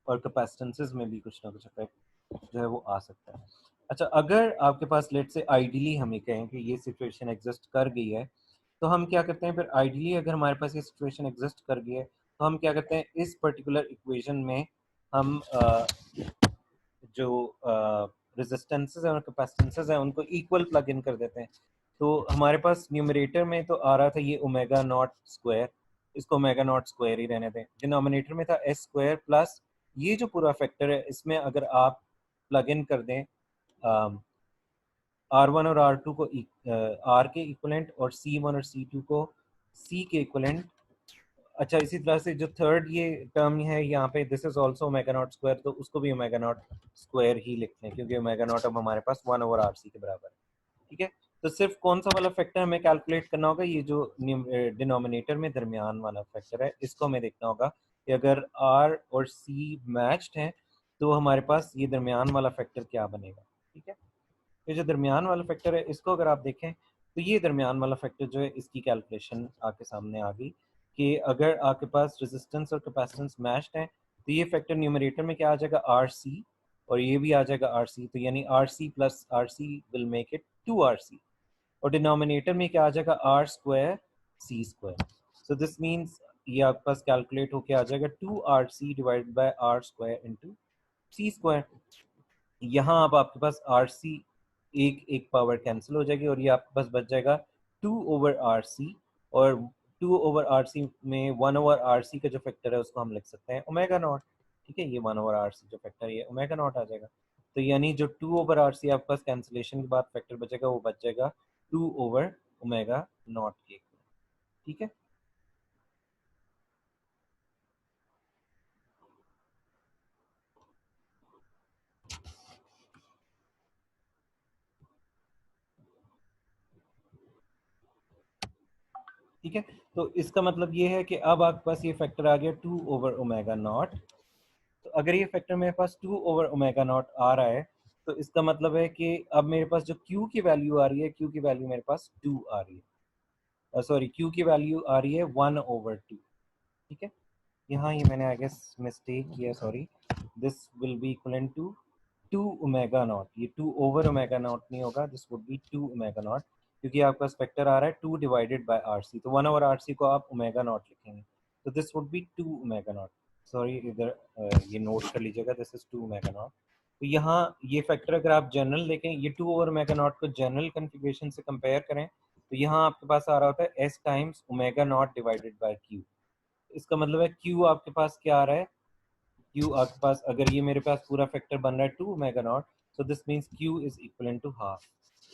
और कैपेसिटेंसेस में भी कुछ ना कुछ इफेक्ट जो है वो आ सकता है। अच्छा अगर आपके पास लेट से आइडियली हमें कहें कि ये सिचुएशन एग्जिस्ट कर गई है, तो हम क्या करते हैं फिर, आइडियली अगर हमारे पास ये सिचुएशन एग्जिस्ट कर गई है तो हम क्या करते हैं, इस पर्टिकुलर इक्वेशन में हम जो रेजिस्टेंसेस हैं और कैपेसिटेंसेस हैं उनको इक्वल प्लग इन कर देते हैं। तो हमारे पास न्यूमरेटर में तो आ रहा था ये ओमेगा नॉट स्क्वायर, इसको ओमेगा नॉट स्क्वायर ही रहने दें। डिनोमिनेटर में था एस स्क्वायर प्लस ये जो पूरा फैक्टर है इसमें अगर आप प्लग इन कर दें R1 और R2 को R के इक्वलेंट और C1 और C2 को C के इक्वलेंट। अच्छा इसी तरह से जो थर्ड ये टर्म है यहाँ पे this is also omega naught square, तो उसको भी ओमेगा नॉट स्क्वायर ही लिखते हैं क्योंकि ओमेगा नॉट अब हमारे पास 1/RC के बराबर है, ठीक है। तो सिर्फ कौन सा वाला फैक्टर हमें कैलकुलेट करना होगा, ये जो डिनोमिनेटर में दरमियान वाला फैक्टर है इसको हमें देखना होगा कि अगर R और C मैच्ड हैं तो हमारे पास ये दरमियान वाला फैक्टर क्या बनेगा, ठीक है। ये जो दरमियान वाला फैक्टर है इसको अगर आप देखें तो ये दरमियान वाला फैक्टर जो है इसकी कैलकुलेशन आपके सामने आ गई कि अगर आपके पास रेजिस्टेंस और कैपेसिटेंस मैच्ड है तो ये फैक्टर न्यूमरेटर में क्या आ जाएगा, आर सी, और ये भी आ जाएगा आर सी, तो यानी R C plus R C will make it 2RC, और डिनोमिनेटर में क्या आ जाएगा, R square C square. So this means ये आपके पास कैलकुलेट होके आ जाएगा 2RC divided by R square into C square. यहाँ अब आपके पास आर सी एक एक पावर कैंसिल हो जाएगी और ये आपके पास बच जाएगा 2/RC, और 2/RC में 1/RC का जो फैक्टर है उसको हम लिख सकते हैं ओमेगा नॉट। ठीक है, ये 1/RC जो फैक्टर है ये ओमेगा नॉट आ जाएगा। तो यानी जो 2/RC आपके पास कैंसिलेशन के बाद फैक्टर बचेगा वो बच जाएगा 2/ओमेगा नॉट के। ठीक है, ठीक है। तो इसका मतलब ये है कि अब आपके पास ये फैक्टर आ गया 2/ओमेगा नॉट। तो अगर ये फैक्टर मेरे पास 2/ओमेगा नॉट आ रहा है तो इसका मतलब है कि अब मेरे पास जो Q की वैल्यू आ रही है, Q की वैल्यू मेरे पास 2 आ रही है, सॉरी Q की वैल्यू आ रही है 1/2। ठीक है, यहाँ ये मैंने आई गेस मिस्टेक किया, sorry. This will be equivalent to 2 omega naught, ये 2/ओमेगा नॉट नहीं होगा, this would be 2 omega naught, क्योंकि आपका स्पेक्टर आ रहा है 2 डिवाइडेड बाय आर सी, तो 1/RC को आप ओमेगा नॉट लिखेंगे, तो this would be 2 omega not. Sorry, इधर ये नोट कर लीजिएगा, दिस इज 2 ओमेगा नॉट। तो यहाँ ये फैक्टर अगर आप जनरल देखें, ये 2/ओमेगा नॉट को जनरल कन्फिग्रेशन से कंपेयर करें तो यहाँ आपके पास आ रहा होता है S times omega naught divided by Q. इसका मतलब है क्यू आपके पास क्या आ रहा है, क्यू आपके पास, अगर ये मेरे पास पूरा फैक्टर बन रहा है 2 omega naught, so this means Q is equal to half.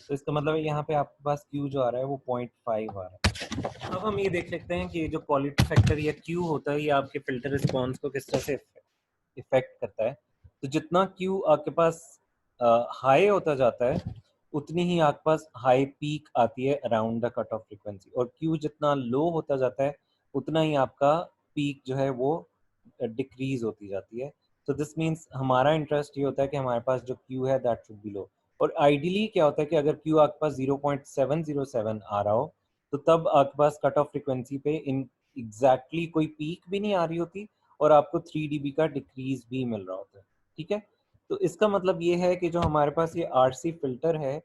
तो इसका मतलब है यहाँ पे आपके पास क्यू जो आ रहा है वो 0.5 आ रहा है। अब हम ये देख सकते हैं कि ये जो क्वालिटी फैक्टर या क्यू होता है ये आपके फिल्टर रिस्पॉन्स को किस तरह से इफेक्ट करता है। तो जितना क्यू आपके पास हाई होता जाता है उतनी ही आपके पास हाई पीक आती है around the cut off frequency, और क्यू जितना लो होता जाता है उतना ही आपका पीक जो है वो डिक्रीज होती जाती है। तो दिस मीन्स हमारा इंटरेस्ट ये होता है कि हमारे पास जो क्यू है दैट शुड बी लो, और आइडियली क्या होता है कि अगर क्यू आपके पास 0.707 आ रहा हो तो तब आपके पास कट ऑफ फ्रिक्वेंसी पे इन एग्जैक्टली कोई पीक भी नहीं आ रही होती और आपको 3 dB का डिक्रीज भी मिल रहा होता है। ठीक है, तो इसका मतलब ये है कि जो हमारे पास ये आरसी फिल्टर है,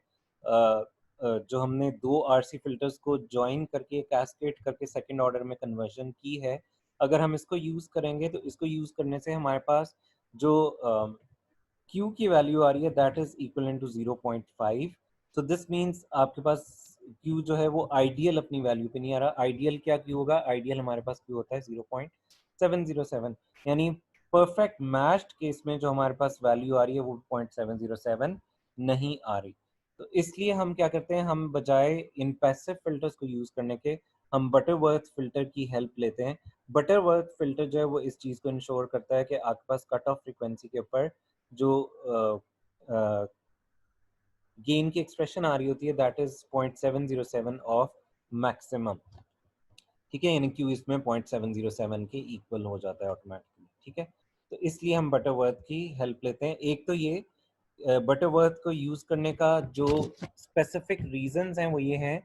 जो हमने दो आरसी फिल्टर्स को ज्वाइन करके कैस्केड करके सेकंड ऑर्डर में कन्वर्जन की है, अगर हम इसको यूज़ करेंगे तो इसको यूज़ करने से हमारे पास जो Q की वैल्यू आ रही है that is equal to 0.5। So this means आपके पास Q जो है वो आइडियल अपनी वैल्यू पे नहीं आ रहा। आइडियल क्या Q होगा, आइडियल हमारे पास Q होता है 0.707, यानी परफेक्ट मैच्ड केस में जो हमारे पास वैल्यू आ रही है वो 0.707 नहीं आ रही। तो इसलिए हम क्या करते हैं, हम बजाय इन पैसिव फिल्टर्स को यूज करने के हम बटरवर्थ फिल्टर की हेल्प लेते हैं। बटरवर्थ फिल्टर जो है वो इस चीज़ को इंश्योर करता है कि आपके पास कट ऑफ फ्रीक्वेंसी के ऊपर जो गेन की एक्सप्रेशन आ रही होती है दैट इज 0.707 ऑफ मैक्सिमम। ठीक है, यानी क्यू इसमें 0.707 के इक्वल हो जाता है ऑटोमेटिकली। ठीक है, तो इसलिए हम बटरवर्थ की हेल्प लेते हैं। एक तो ये बटरवर्थ को यूज़ करने का जो स्पेसिफिक रीजंस हैं वो ये हैं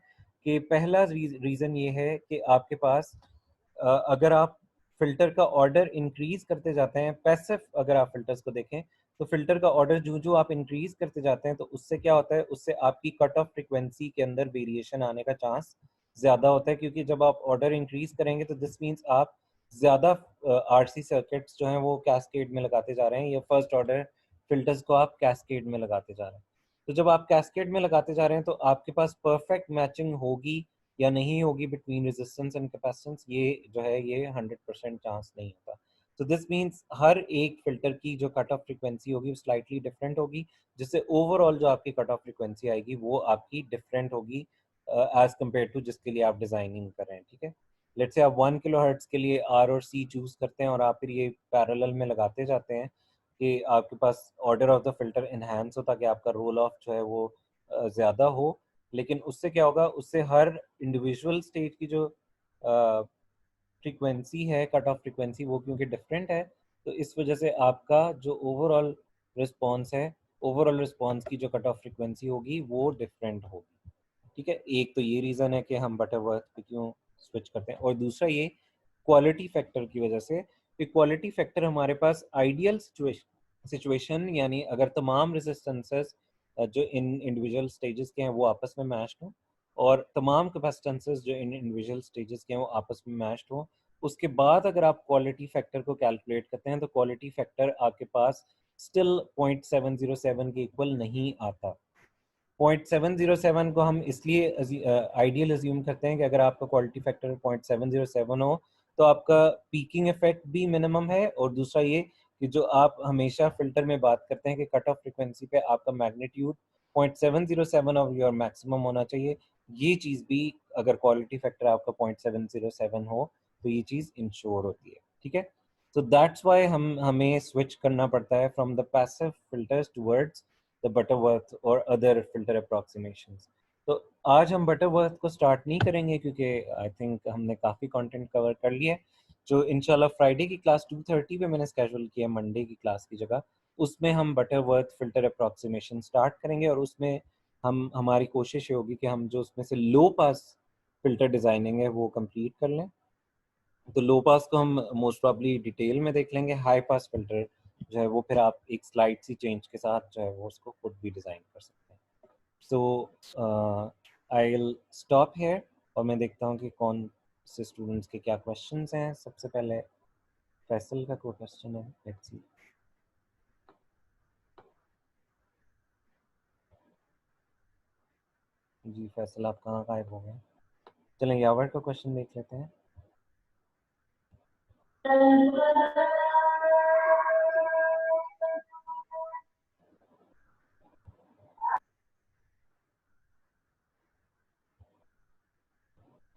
कि पहला रीज़न ये है कि आपके पास अगर आप फिल्टर का ऑर्डर इंक्रीज करते जाते हैं, पैसिव अगर आप फिल्टर्स को देखें तो फिल्टर का ऑर्डर जो जो आप इंक्रीज करते जाते हैं तो उससे क्या होता है, उससे आपकी कट ऑफ फ्रिक्वेंसी के अंदर वेरिएशन आने का चांस ज़्यादा होता है, क्योंकि जब आप ऑर्डर इंक्रीज करेंगे तो दिस मीन्स आप ज़्यादा आरसी सर्किट्स जो हैं वो कैस्केड में लगाते जा रहे हैं, या फर्स्ट ऑर्डर फिल्टर्स को आप कैस्केड में लगाते जा रहे हैं। तो जब आप कैस्केड में लगाते जा रहे हैं तो आपके पास परफेक्ट मैचिंग होगी या नहीं होगी बिटवीन रेजिस्टेंस एंड कैपेसिटेंस, ये जो है ये 100% चांस नहीं होता। तो दिस मीन्स हर एक फिल्टर की जो कट ऑफ फ्रिक्वेंसी होगी वो स्लाइटली डिफरेंट होगी, जिससे ओवरऑल जो आपकी कट ऑफ फ्रिक्वेंसी आएगी वो आपकी डिफरेंट होगी एज कम्पेयर टू जिसके लिए आप डिजाइनिंग कर रहे हैं। ठीक है, लेट्स से आप 1 kHz के लिए आर और सी चूज करते हैं और आप फिर ये पैरेलल में लगाते जाते हैं कि आपके पास order of the filter enhance हो ताकि आपका रोल ऑफ जो है वो ज़्यादा हो। लेकिन उससे क्या होगा, उससे हर इंडिविजुअल स्टेट की जो फ्रीक्वेंसी है, कट ऑफ फ्रीक्वेंसी, वो क्योंकि डिफरेंट है तो इस वजह से आपका जो ओवरऑल रिस्पॉन्स है, ओवरऑल रिस्पॉन्स की जो कट ऑफ फ्रीक्वेंसी होगी वो डिफरेंट होगी। ठीक है। ठीक है, एक तो ये रीज़न है कि हम बटरवर्थ पे क्यों स्विच करते हैं, और दूसरा ये क्वालिटी फैक्टर की वजह से। क्वालिटी फैक्टर हमारे पास आइडियल सिचुएशन यानी अगर तमाम रेजिस्टेंसेस जो इन इंडिविजुअल स्टेजेस के हैं वो आपस में मैच्ड हों, और तमाम कैपेसिटेंसेस जो इन इंडिविजुअल स्टेजेस के हैं वो आपस में मैच्ड हों, उसके बाद अगर आप क्वालिटी फैक्टर को कैलकुलेट करते हैं तो क्वालिटी फैक्टर आपके पास स्टिल 0.707 के इक्वल नहीं आता। 0.707 को हम इसलिए आइडियल अज्यूम करते हैं कि अगर आपका क्वालिटी फैक्टर 0.707 हो तो आपका पीकिंग इफेक्ट भी मिनिमम है, और दूसरा ये कि जो आप हमेशा फिल्टर में बात करते हैं कि कट ऑफ फ्रिक्वेंसी पे आपका मैग्नीट्यूड 0.707 ऑफ योर मैक्सिमम होना चाहिए, ये चीज़ भी अगर क्वालिटी फैक्टर आपका 0.707 हो तो ये चीज़ इंश्योर होती है। ठीक है, तो दैट्स वाई हमें स्विच करना पड़ता है from the passive filters towards the Butterworth और अदर फिल्टर अप्रॉक्सीमेशंस। तो आज हम बटरवर्थ को स्टार्ट नहीं करेंगे क्योंकि आई थिंक हमने काफ़ी कंटेंट कवर कर लिया है। जो इंशाल्लाह फ्राइडे की क्लास 2:30 पे मैंने स्केड्यूल किया मंडे की क्लास की जगह, उसमें हम बटरवर्थ फिल्टर अप्रॉक्सीमेशन स्टार्ट करेंगे, और उसमें हम हमारी कोशिश ये होगी कि हम जो उसमें से लो पास फिल्टर डिज़ाइनिंग है वो कंप्लीट कर लें। तो लो पास को हम मोस्ट प्रॉब्ली डिटेल में देख लेंगे, हाई पास फिल्टर जो है वो फिर आप एक स्लाइड सी चेंज के साथ जो है वो उसको खुद भी डिज़ाइन कर सकते हैं। सो आई विल स्टॉप हेयर, और मैं देखता हूँ कि कौन से स्टूडेंट्स के क्या क्वेश्चंस हैं। सबसे पहले फैसल का कोई क्वेश्चन है, लेट्स सी। जी फैसल, आप कहाँ गायब हो गए? चलें यावर का क्वेश्चन देख लेते हैं।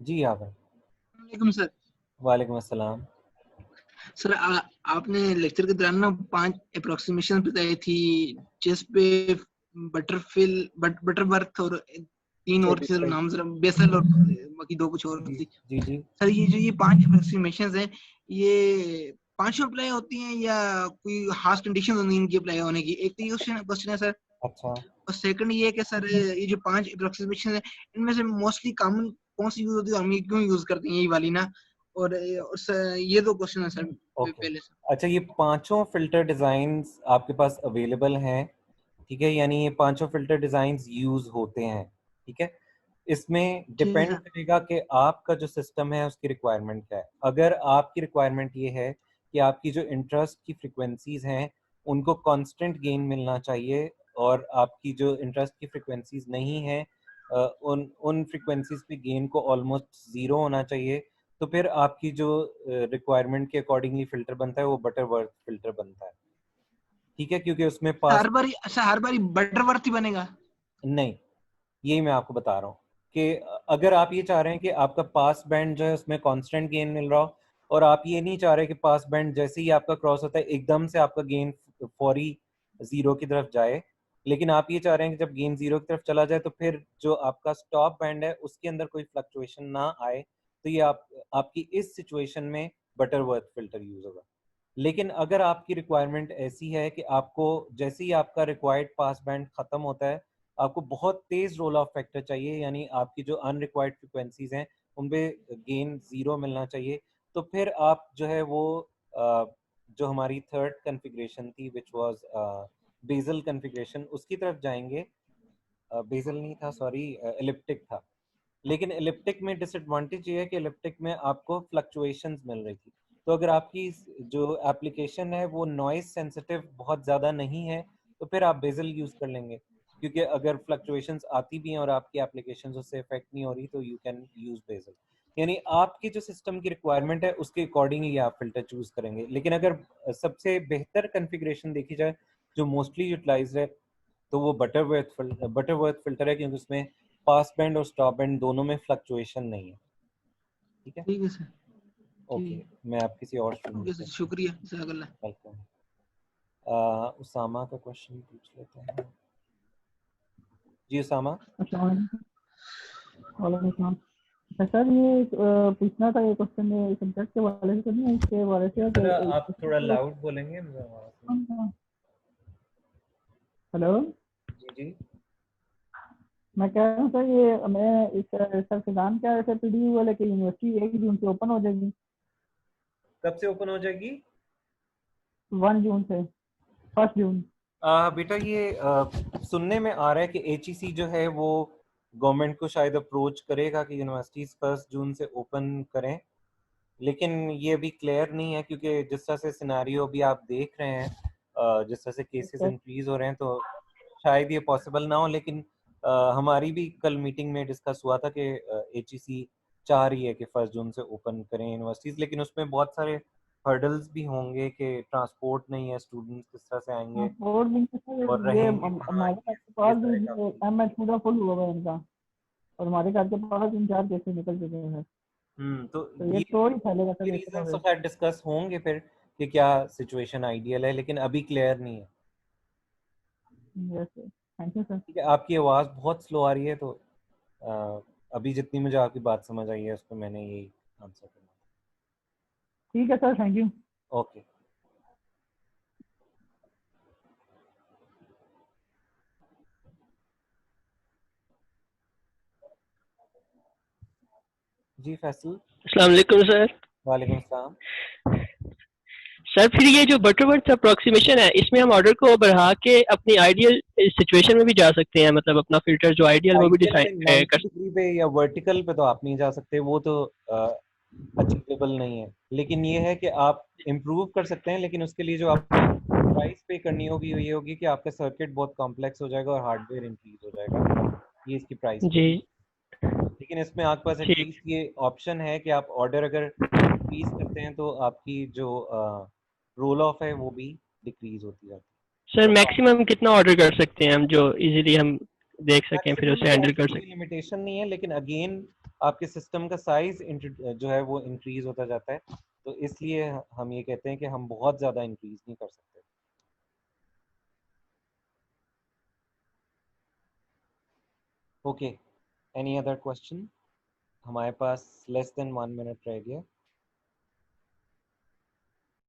जी यावर। वालेकुम सर। वालेकुम अस्सलाम। सर आपने लेक्चर के दौरान ना 5 अप्रोक्सीमेशन बताई थी, जिस पे बटरवर्थ और 3 और थे नाम, जरा बेसल और बाकी 2 कुछ और थी। जी जी सर ये 5 अप्रोक्सीमेशन हैं, ये पांचों अप्लाई होती हैं या कोई खास कंडीशन होती है इनकी अप्लाई होने की? एक तो ये क्वेश्चन है सर। अच्छा, और सेकंड ये है कि सर ये जो 5 अप्रोक्सीमेशन है इनमें से मोस्टली कॉमन कौन सी यूज होती है, हम ये क्यों यूज करते हैं यही वाली ना? और ये 2 क्वेश्चन है सर ओके। पहले से। अच्छा, ये पांचों फिल्टर डिज़ाइंस आपके पास अवेलेबल हैं, ठीक है, यानी ये पांचों फिल्टर डिज़ाइंस यूज़ होते हैं, ठीक है। इसमें ठीक है डिपेंड सर। करेगा कि आपका जो सिस्टम है उसकी रिक्वायरमेंट क्या है। अगर आपकी रिक्वायरमेंट ये है कि आपकी जो इंटरेस्ट की फ्रिक्वेंसीज हैं उनको कांस्टेंट गेन मिलना चाहिए, और आपकी जो इंटरेस्ट की फ्रिक्वेंसीज नहीं है उन उन फ्रिक्वेंसीज पे गेन को ऑलमोस्ट ज़ीरो होना चाहिए, तो फिर आपकी जो रिक्वायरमेंट के अकॉर्डिंगली फिल्टर बनता है वो बटरवर्थ फिल्टर बनता है, ठीक है, क्योंकि उसमें पास हर बारी बटरवर्थ ही बनेगा? नहीं, यही मैं आपको बता रहा हूँ कि अगर आप ये चाह रहे हैं कि आपका पास बैंड जो है उसमें कांस्टेंट गेन मिल रहा हो, और आप ये नहीं चाह रहे कि पास बैंड जैसे ही आपका क्रॉस होता है एकदम से आपका गेन फौरी जीरो की तरफ जाए, लेकिन आप ये चाह रहे हैं कि जब गेन जीरो की तरफ चला जाए तो फिर जो आपका स्टॉप बैंड है उसके अंदर कोई फ्लक्चुएशन ना आए, तो ये आपकी इस सिचुएशन में बटरवर्थ फिल्टर यूज होगा। लेकिन अगर आपकी रिक्वायरमेंट ऐसी है कि आपको जैसे ही आपका रिक्वायर्ड पास बैंड खत्म होता है आपको बहुत तेज रोल ऑफ फैक्टर चाहिए, यानी आपकी जो अनरिक्वायर्ड फ्रिक्वेंसीज हैं उन पे गेन जीरो मिलना चाहिए, तो फिर आप जो है वो जो हमारी थर्ड कॉन्फ़िगरेशन थी विच वाज बेजल कॉन्फ़िगरेशन उसकी तरफ जाएंगे। बेजल नहीं था, सॉरी, एलिप्टिक था। लेकिन एलिप्टिक में डिसएडवांटेज ये है कि एलिप्टिक में आपको फ्लक्चुएशंस मिल रही थी, तो अगर आपकी जो एप्लीकेशन है वो नॉइज सेंसिटिव बहुत ज़्यादा नहीं है तो फिर आप बेजल यूज़ कर लेंगे, क्योंकि अगर फ्लक्चुएशंस आती भी हैं और आपकी एप्लीकेशन उससे इफेक्ट नहीं हो रही तो यू कैन यूज़ बेजल। यानी आपकी जो सिस्टम की रिक्वायरमेंट है उसके अकॉर्डिंगली आप फिल्टर चूज करेंगे। लेकिन अगर सबसे बेहतर कन्फिग्रेशन देखी जाए जो मोस्टली यूटिलाइज है तो वो बटरवर्थ फिल्टर है, क्योंकि उसमें पास बैंड और स्टॉप बैंड दोनों में फ्लक्चुएशन नहीं है। ठीक है, ठीक है सर। ओके। ठीक। मैं आप किसी और स्टूडेंट ओके सर, से शुक्रिया जज़ाकल्लाह। वेलकम। उसामा का क्वेश्चन पूछ लेते हैं। जी उसामा। वालेकुम। सर ये पूछना था, ये क्वेश्चन ये सब्जेक्ट के बारे से तो नहीं है, इसके बारे से सर आप थोड़ा लाउड बोलेंगे, मुझे आवाज नहीं। हेलो। जी जी। मैं कह रहा हूँ सर ये मैं इस सर फिजान क्या ऐसे पीडीयू वाले की यूनिवर्सिटी 1 जून से ओपन हो जाएगी। कब से ओपन हो जाएगी? 1 जून से 1 जून। बेटा ये सुनने में आ रहा है कि एचईसी जो है वो गवर्नमेंट को शायद अप्रोच करेगा कि यूनिवर्सिटीज 1 जून से ओपन करें, लेकिन ये अभी क्लियर नहीं है क्योंकि जिस तरह से सिनारियो अभी आप देख रहे हैं, जिस तरह से केसेस अच्छा इंक्रीज हो रहे हैं, तो शायद ये पॉसिबल ना हो। लेकिन हमारी भी कल मीटिंग में डिस्कस हुआ था कि एचईसी चाह रही है कि 1 जून से ओपन करें यूनिवर्सिटीज, लेकिन उसमें बहुत सारे हर्डल्स भी होंगे कि ट्रांसपोर्ट नहीं है, स्टूडेंट्स किस तरह से आएंगे और दिन से और सर ये रहेंगे कहाँ, हमारे घर के ये पास सारे भी काम। एमएच पूरा फुल हुआ है इनका, और हमारे घर के पास 3-4 केसेस निकल चुके हैं। तो तो ये ये तो ही फैलेगा सर इस तरह रीजंस तो से। शायद डिस्कस होंगे फिर कि क्या सिचुएशन आइडियल है, लेकिन अभी क्लियर नहीं है। Yes thank you sir. ठीक है, आपकी आवाज़ बहुत स्लो आ रही है, तो अभी जितनी मुझे आपकी बात समझ आई है उस पर मैंने यही आंसर करना। ठीक है सर थैंक यू। ओके। जी फैसल। अस्सलाम वालेकुम सर। वालेकुम सलाम। सर फिर ये जो बटरवर्थ अप्रोक्सीमेशन है, इसमें हम ऑर्डर को बढ़ा के अपनी आइडियल सिचुएशन में भी जा सकते हैं, मतलब अपना फिल्टर जो आइडियल वो भी आइडियल में डिसाइड 90 डिग्री पे या वर्टिकल पे तो आप नहीं जा सकते, वो तो अचीवेबल नहीं है। लेकिन ये है कि आप इम्प्रूव कर सकते हैं, लेकिन उसके लिए जो आपको प्राइस पे करनी होगी वो ये होगी कि आपका सर्किट बहुत कॉम्प्लेक्स हो जाएगा और हार्डवेयर इंक्रीज हो जाएगा, ये इसकी प्राइस पे। जी लेकिन इसमें आपके पास ठीक। एटलीस्ट ये ऑप्शन है कि आप ऑर्डर अगर इंक्रीज करते हैं तो आपकी जो रोल ऑफ है वो भी डिक्रीज होती जाती सर है। तो मैक्सिमम कितना ऑर्डर कर सकते हैं हम जो इजीली हम देख सकें फिर मैक्सिमम उसे तो हैंडल ऐसी कर कोई सकें। लिमिटेशन नहीं है, लेकिन अगेन आपके सिस्टम का साइज जो है वो इंक्रीज होता जाता है, तो इसलिए हम ये कहते हैं कि हम बहुत ज़्यादा इंक्रीज नहीं कर सकते। Okay, any other question? हमारे पास लेस देन 1 मिनट रह गया।